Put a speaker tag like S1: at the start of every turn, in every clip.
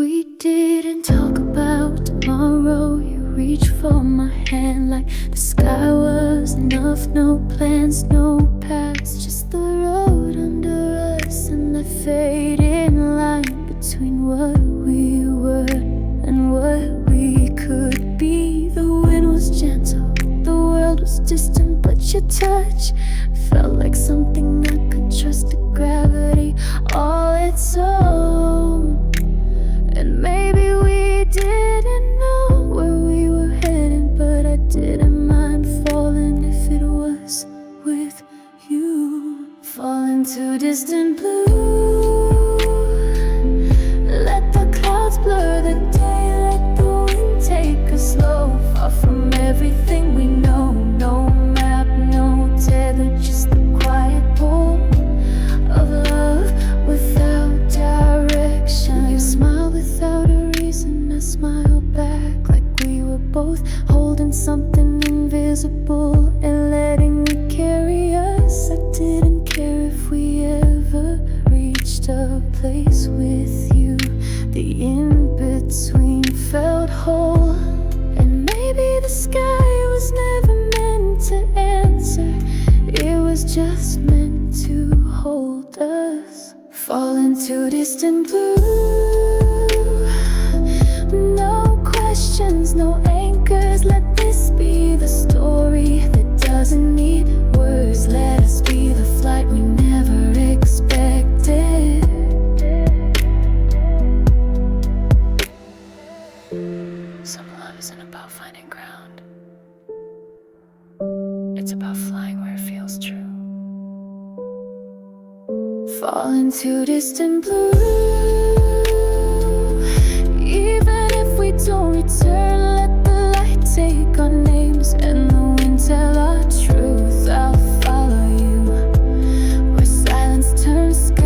S1: We didn't talk about tomorrow. You reached for my hand like the sky was enough. No plans, no past, just the road under us and the fading line between what we were and what we could be. The wind was gentle, the world was distant, but your touch felt like something I could trust to gravity all its own. And maybe we didn't know where we were headed, but I didn't mind falling if it was with you. Falling to distant blue, let the clouds blur the day, let the wind take us slow, far from everything we know. No map, no tether, just the quiet pull of love without direction. You smile without a reason, I smile back like we were both holding something invisible and letting it carry us. I didn't care if we ever reached a place with you. The in-between felt whole, and maybe the sky was never meant to answer. It was just meant to hold us. Fall into distant blue, no questions, no anchors. Let this be the story that doesn't need words. Let us be the flight we never expected. Some love isn't about finding ground, it's about flying where it feels true. Fall into distant blue, even if we don't return. Let the light take our names and the wind tell our truth. I'll follow you where silence turns sky.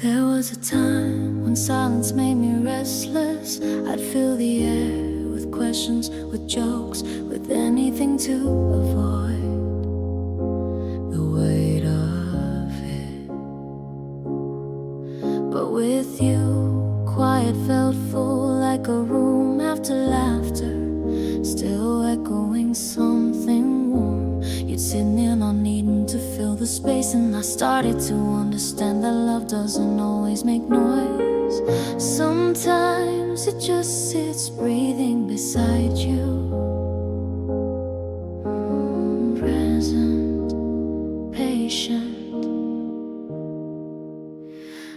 S1: There was a time when silence made me restless. I'd fill the air with questions, with jokes, with anything to avoid the weight of it. But with you, quiet felt full like a room after laughter, still echoing something warm. You'd sit near, not needing to fill the space, and I started to understand that love doesn't always make noise. Sometimes it just sits breathing beside you, present, patient.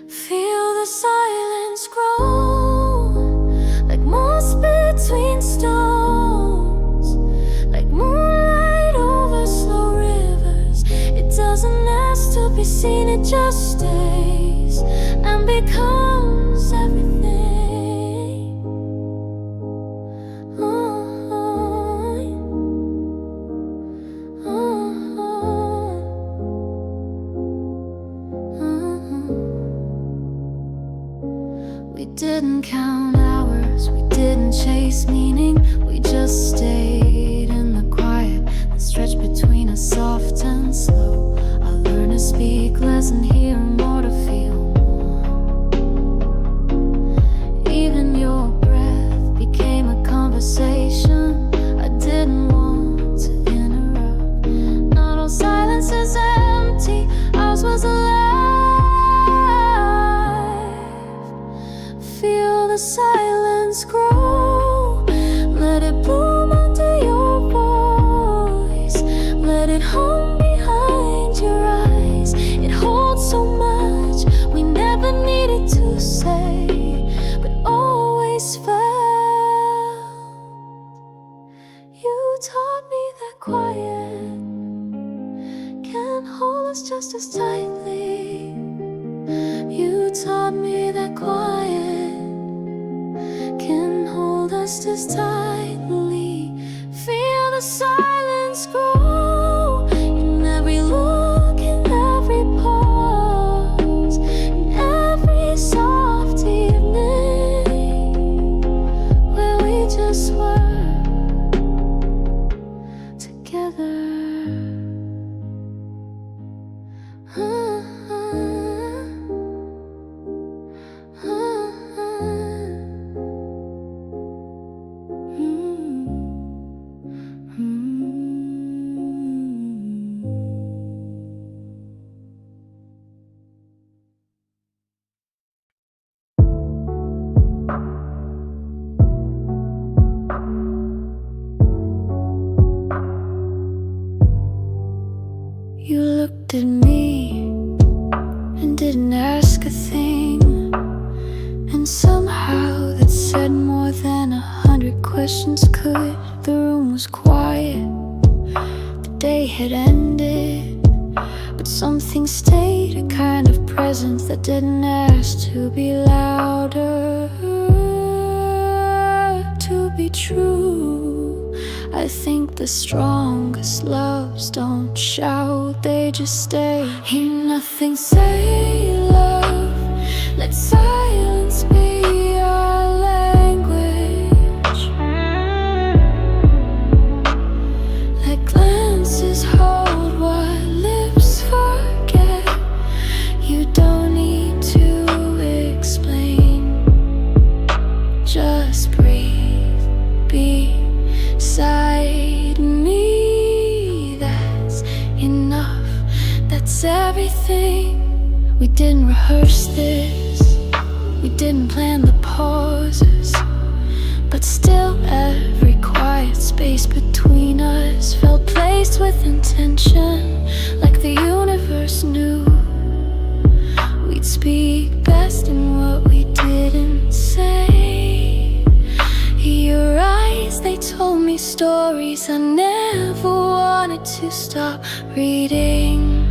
S1: Feel the silence grow like moss between stones, like moonlight over slow rivers. It doesn't ask to be seen, it just stays and becomes everything. We didn't count hours, we didn't chase meaning. We just stayed in the quiet that stretched between us, soft and slow. I learned to speak less and hear more, to feel more. taught me that quiet can hold us just as tightly. You taught me that quiet can hold us just tightly. Feel the silence grow in every look, in every pause, in every soft evening where we just were together. You looked at me and didn't ask a thing, and somehow that said more than 100 questions could. The room was quiet, the day had ended, but something stayed, a kind of presence that didn't ask to be louder, to be true. I think the strongest loves don't shout, they just stay. Hear nothing, say love, let silence be our language. Let glances hold what lips forget. You don't need to explain, just breathe, be beside me. That's enough, that's everything. We didn't rehearse this, we didn't plan the pauses, but still every quiet space between us felt placed with intention, like the universe knew we'd speak best in what we didn't say. Your eyes, they told me stories I never wanted to stop reading.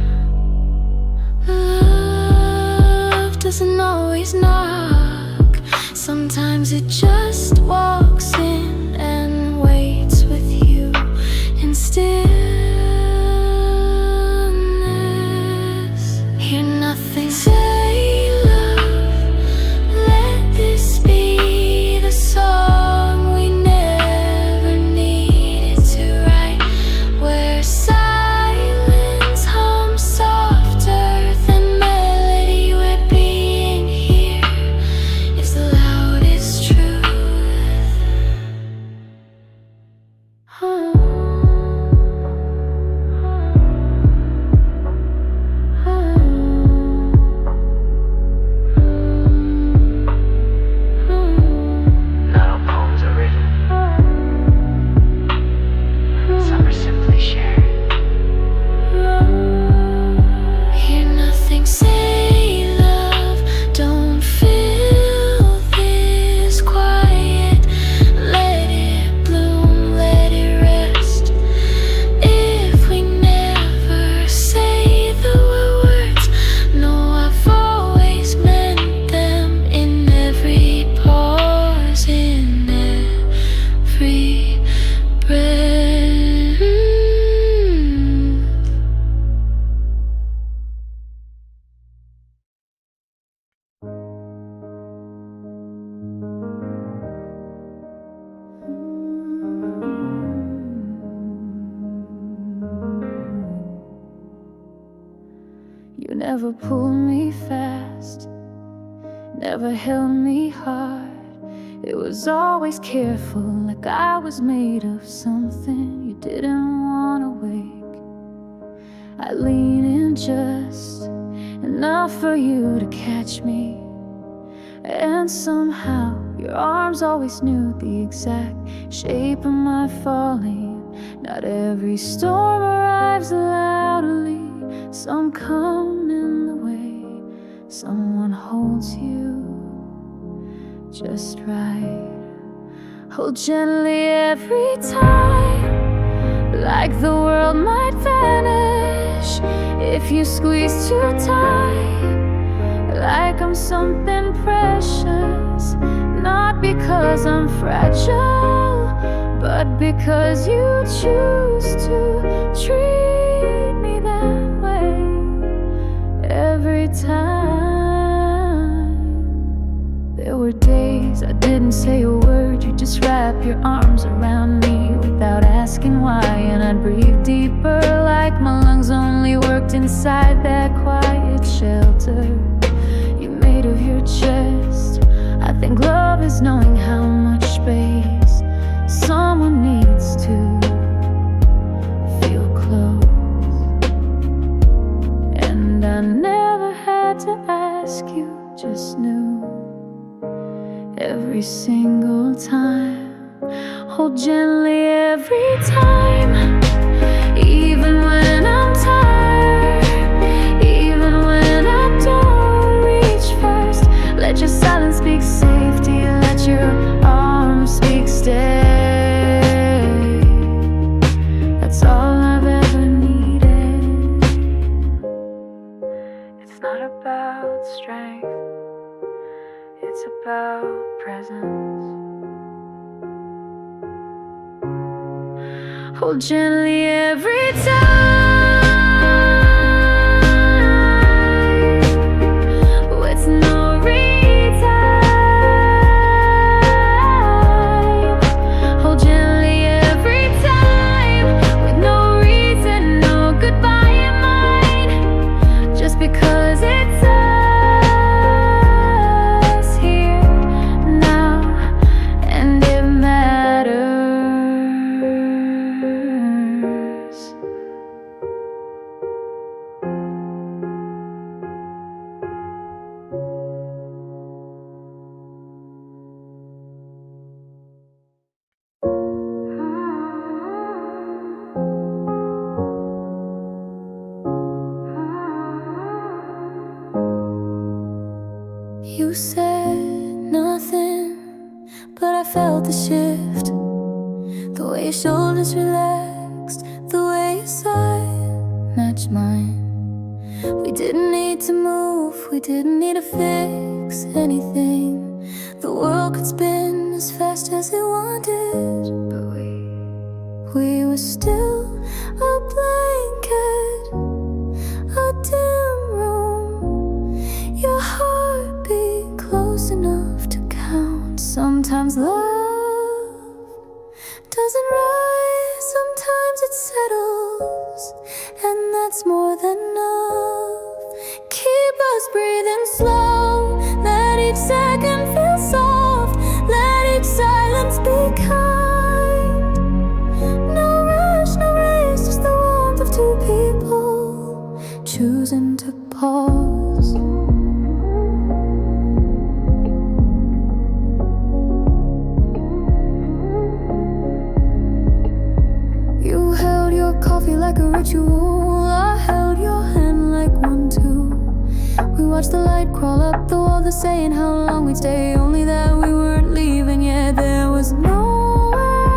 S1: Love doesn't always knock, sometimes it just walks in and waits with you in stillness. Hear nothing, say love, let this be the song You never pulled me fast, never held me hard. It was always careful, like I was made of something you didn't want to wake. I lean in just enough for you to catch me, and somehow your arms always knew the exact shape of my falling. Not every storm arrives loudly, some come in the way. Someone holds you just right, hold gently every time. like the world might vanish if you squeeze too tight. Like I'm something precious, not because I'm fragile, but because you choose to treat me that way every time. There were days I didn't say a word, you just wrap your arms around me without asking why, and I'd breathe deeper like my lungs only worked inside that quiet shelter you made of your chest. I think love is knowing how much space someone needs to feel close. And I never had to ask, you just knew every single time. Hold gently every time, even when I'm tired, even when I don't reach first. Let your silence speak safety, let your arms speak stay. That's all I've ever needed. It's not about strength, it's about presence. Hold gently every time, with no retime. Hold gently every time, with no reason, no goodbye in mind. Just because it's us here now, and it matters. You said nothing, but I felt the shift. The way your shoulders relaxed, the way your sigh matched mine. We didn't need to move, we didn't need to fix anything. The world could spin as fast as it wanted, but we were still a blanket, a dim room. Your heart beat close enough to count. Sometimes love doesn't rise, sometimes it settles, and that's more than enough. Keep us breathing slow, let each second feel soft, let each silence be kind. No rush, no race, just the warmth of two people choosing to pause. You held your coffee like a ritual, I held your hand like one too. We watched the light crawl up the wall, the saying how long we'd stay, only that we weren't leaving yet. There was nowhere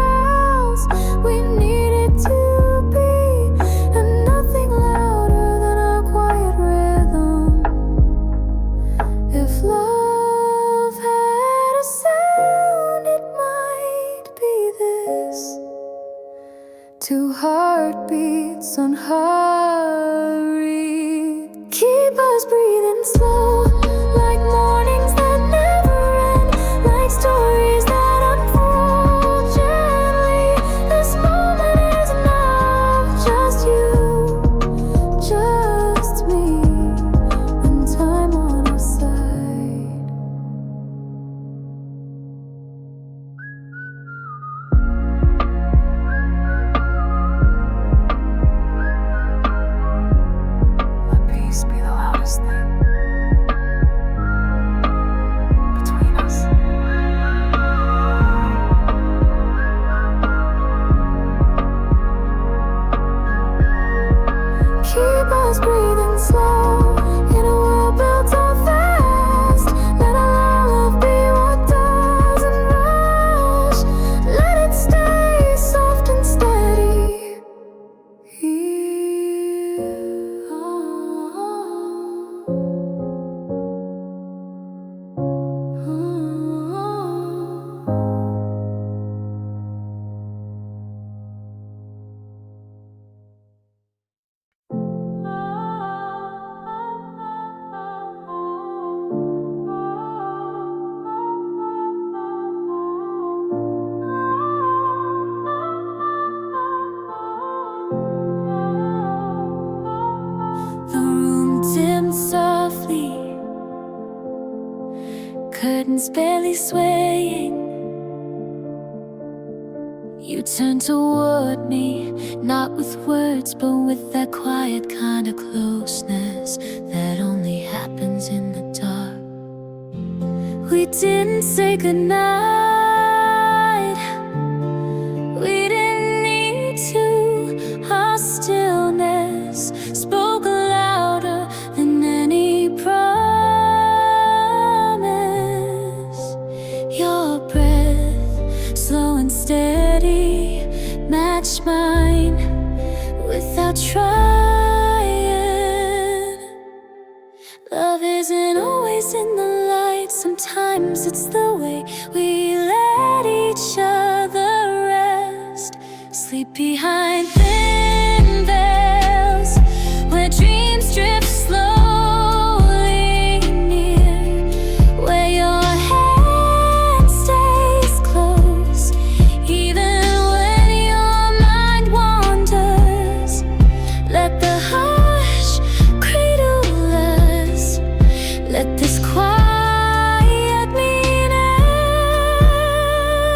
S1: else we needed to be, and nothing louder than our quiet rhythm. If love had a sound, it might be this. Two heartbeats unhurried, keep us breathing slow, like mornings that never end, like stories that unfold gently. This moment is enough, just you, just me, and time on our side. Let peace be the loudest thing. hands barely swaying. You turn toward me, not with words, but with that quiet kind of closeness that only happens in the dark. We didn't say goodnight, we didn't need to. Our stillness spoke louder than any promise. Your breath, slow and steady, matched mine without trying. Love isn't always in the light, sometimes it's the way we let each other rest. Sleep behind thin veils, where dreams drift slowly near, where your hand stays close, even when your mind wanders. Let the hush cradle us, let this quiet mean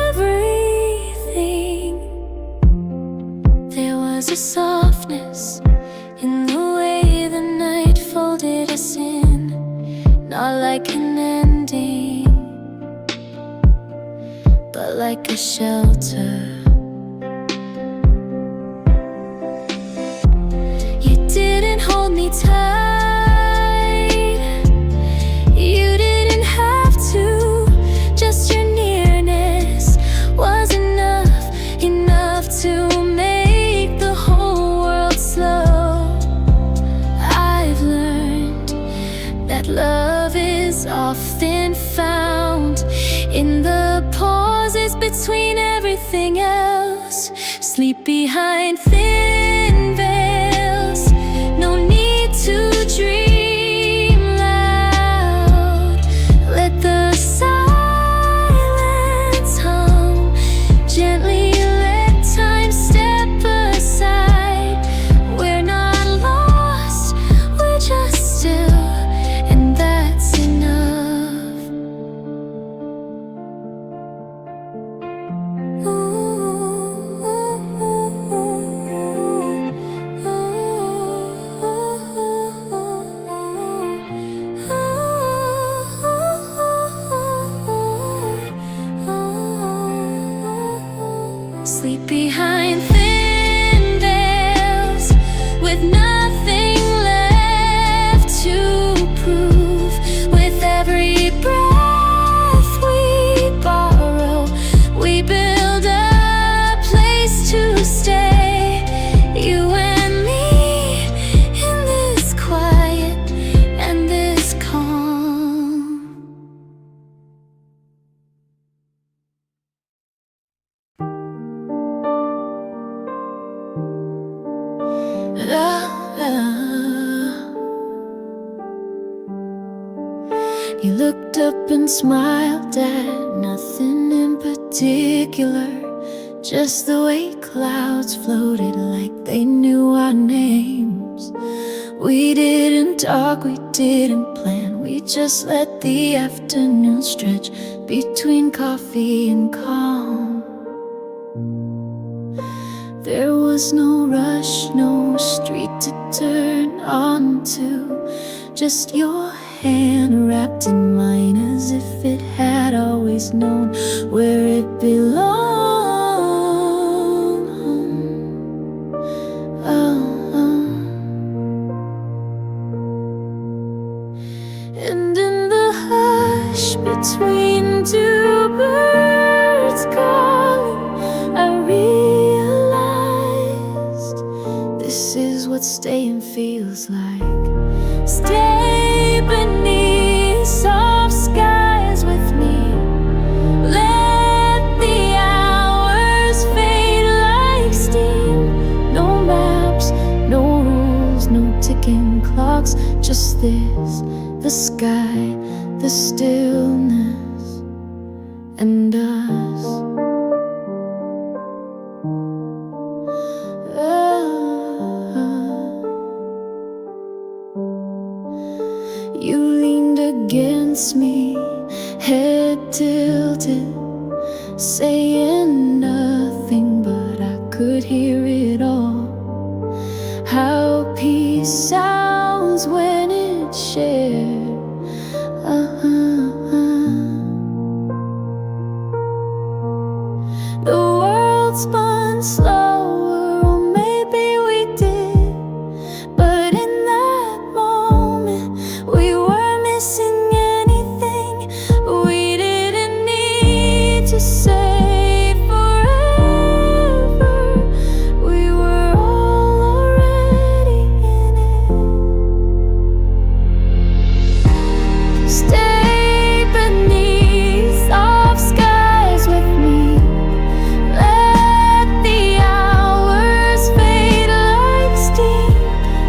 S1: everything. There was a softness in the way the night folded us in, not like an ending, but like a shelter. You didn't hold me tight, you didn't have to. Just your nearness was enough, enough to make the whole world slow. I've learned that love is often found in the pauses between everything else. Sleep behind thin veils, no need to dream loud. Let the silence hum gently, let time step aside. We're not lost, we're just still, and that's enough. Sleep behind thin veils, with nothing left to prove. With every breath we borrow, we build a place to stay. You and me in this quiet and this calm. You looked up and smiled at nothing in particular, just the way clouds floated like they knew our names. We didn't talk, we didn't plan, we just let the afternoon stretch between coffee and calm. There was no rush, no street to turn onto, just your hand wrapped in mine as if it had always known where it belonged. And in the hush between two birds calling, I realized this is what staying feels like. Stay beneath soft skies with me. Let the hours fade like steam. No maps, no rules, no ticking clocks, just this, the sky, the stillness, and us. You leaned against me, head could hear it all. How peace sounds when it's shared. The world spun slower, or maybe we did. But in that moment, we were missing anything we didn't need to say forever. We were all already in it. Stay beneath soft skies with me. Let the hours fade like steam.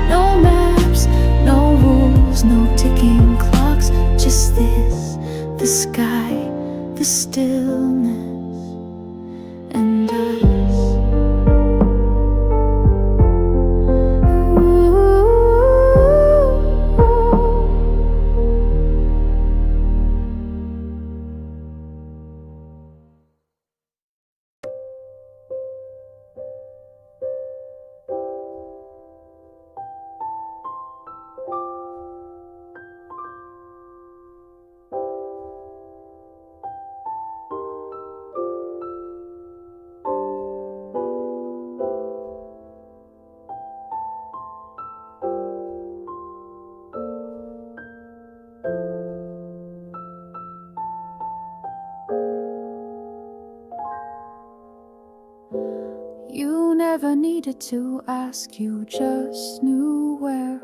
S1: No maps, no rules, no ticking clocks. Just this, the sky, the stillness, and us. You never needed to ask, you just knew where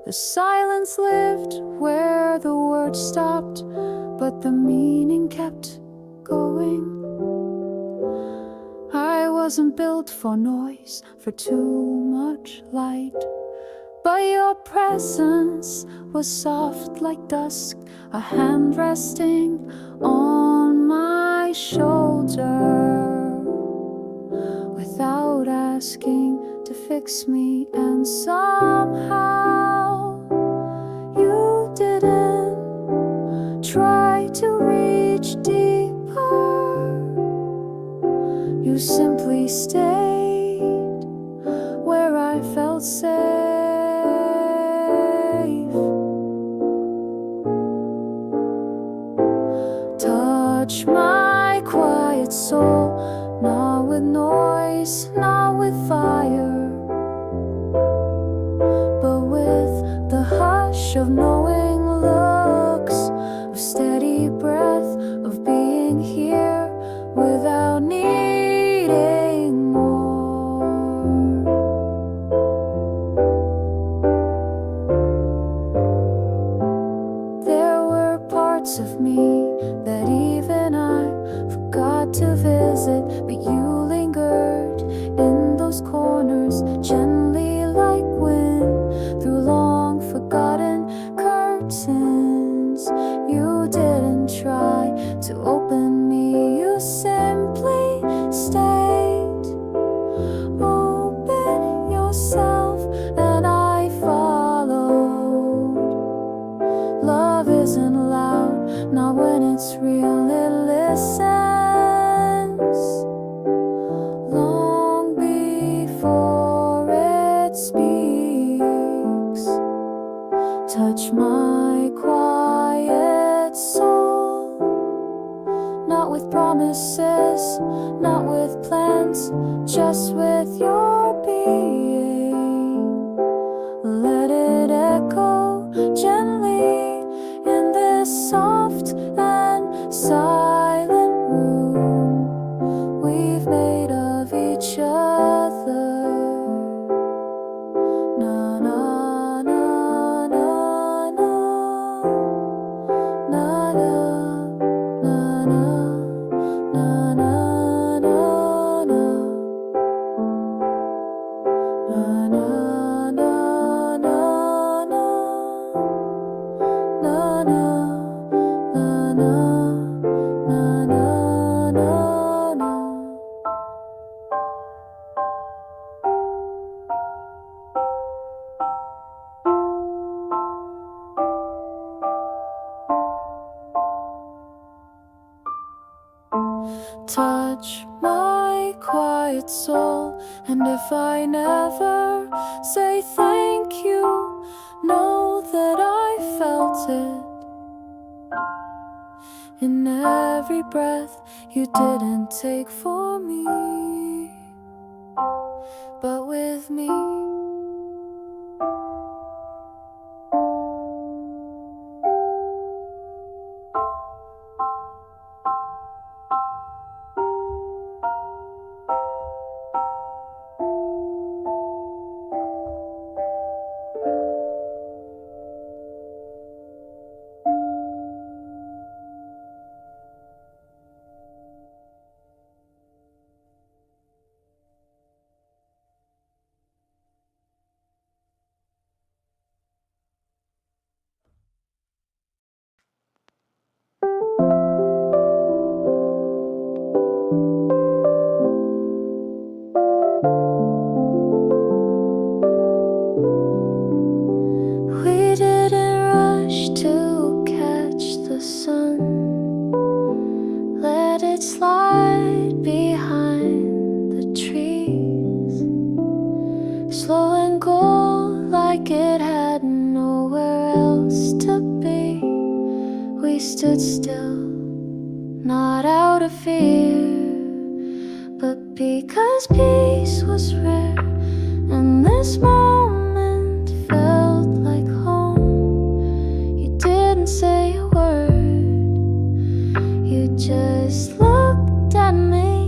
S1: the silence lived, where the words stopped, but the meaning kept going. I wasn't built for noise, for too much light, but your presence was soft like dusk, a hand resting on my shoulder. Without asking to fix me, and somehow you didn't try to reach deeper. You simply stayed where I felt safe. Touch my quiet soul, not with noise, not with fire, but with the hush of knowing looks, of steady breath, of being here without needing more. There were parts of me that even I forgot to visit, but you lingered in those corners, gently like wind through long forgotten curtains. You didn't try to open me, you simply stayed. Open yourself and I followed. Love isn't loud, not when it's real, it listens long before it speaks. Touch my quiet soul, not with promises, not with plans, just with your being. Let it echo gently in this soft and silent room we've made of each other. Na na na na na, na na na na, na na na na, na na na na na, na na na na na na. Touch my quiet soul. And if I never say thank you, know that I felt it in every breath you didn't take for me, but with me. We didn't rush to catch the sun, let it slide behind the trees, slow and go like it had nowhere else to be. We stood still, not out of fear, but because peace was rare, and this moment felt like home. You didn't say a word, you just looked at me,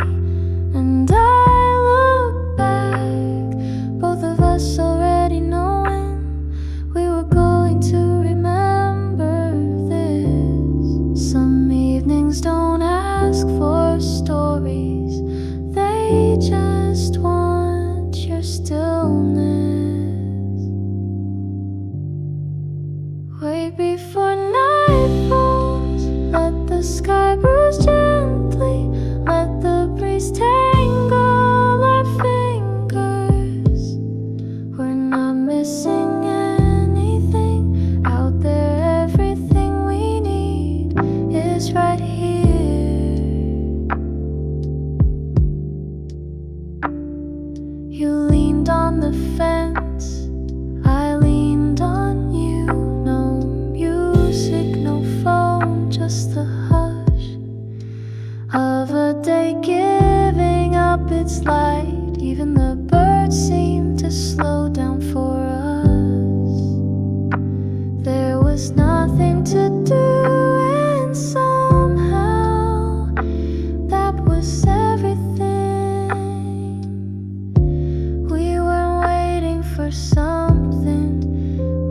S1: and I looked back, both of us already knowing we were going to remember this. Some evenings don't ask for stories, they just want your stillness. Wait before night falls, let the sky bruise gently, let the breeze tangle our fingers. We're not missing anything out there, everything we need is right here. You leaned on the fence, I leaned on you. No music, no phone, just the hush of a day giving up its light. Even the birds seemed to slow down for us. There was nothing to do, and somehow that was everything. We weren't waiting for something,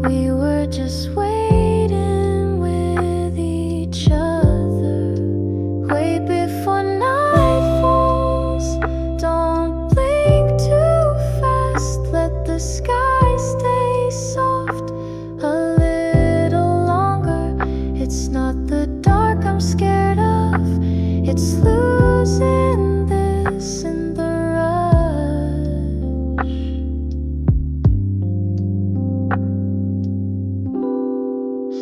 S1: we were just waiting with each other. Wait before night falls, don't blink too fast, let the sky stay soft a little longer. It's not the dark I'm scared of, it's losing this in the rush.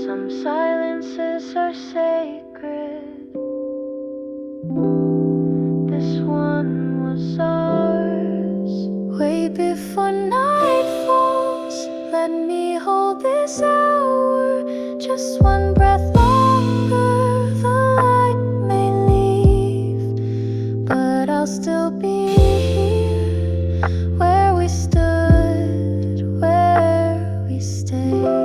S1: Some silences are sacred, this one was ours. Wait before night falls, let me hold this hour just one breath longer. The light may leave, but I'll still be here, where we stood, where we stayed.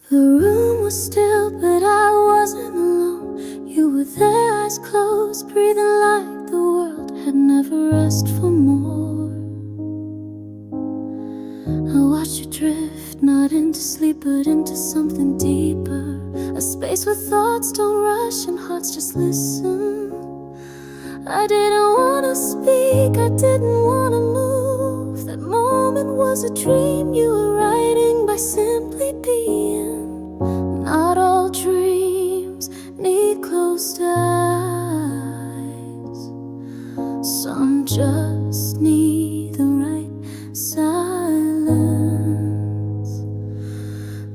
S1: The room was still, but I wasn't alone. You were there, eyes closed, breathing like the world had never asked for more. I watched you drift, not into sleep, but into something deeper. A space where thoughts don't rush and hearts just listen. I didn't wanna speak, I didn't wanna move. That moment was a dream you were writing by simply being. Not all dreams need closed eyes. Some just need the right silence.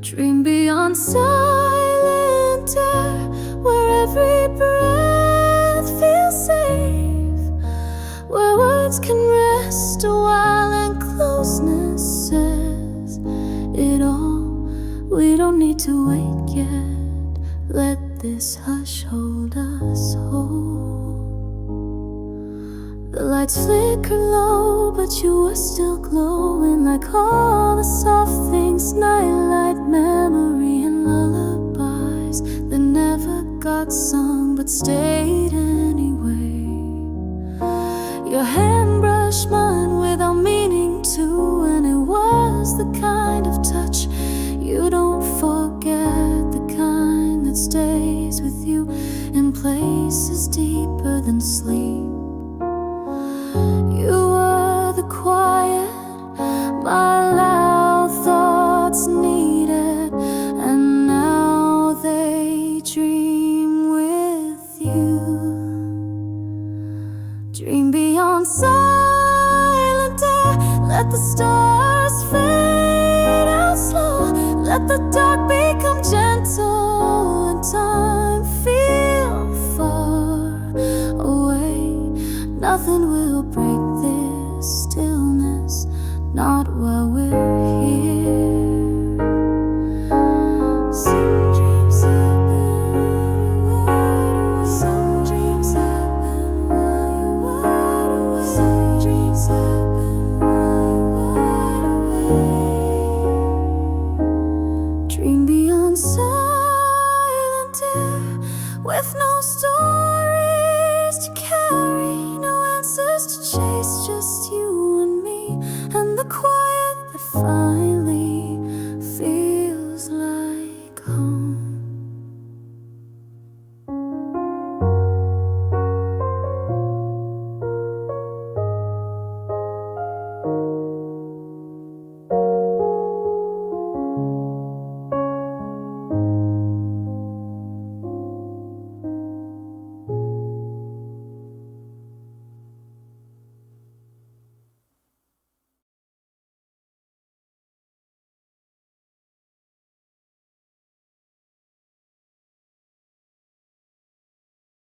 S1: Dream beyond silent air, where every breath feels safe, where words can rest a while and closeness says it all. We don't need to wait yet. Let this hush hold us whole. The lights flicker low, but you are still glowing like all the soft things, nightlight memory and lullabies that never got sung but stayed anyway. Your hand brushed mine without meaning to, and it was the kind of touch you don't forget, the kind that stays with you in places deeper than sleep. You were the quiet my loud thoughts needed, and now they dream with you. Dream beyond silent air, let the stars fade out slow. Let the dark become gentle and time feel far away. Nothing will break this stillness, not while we're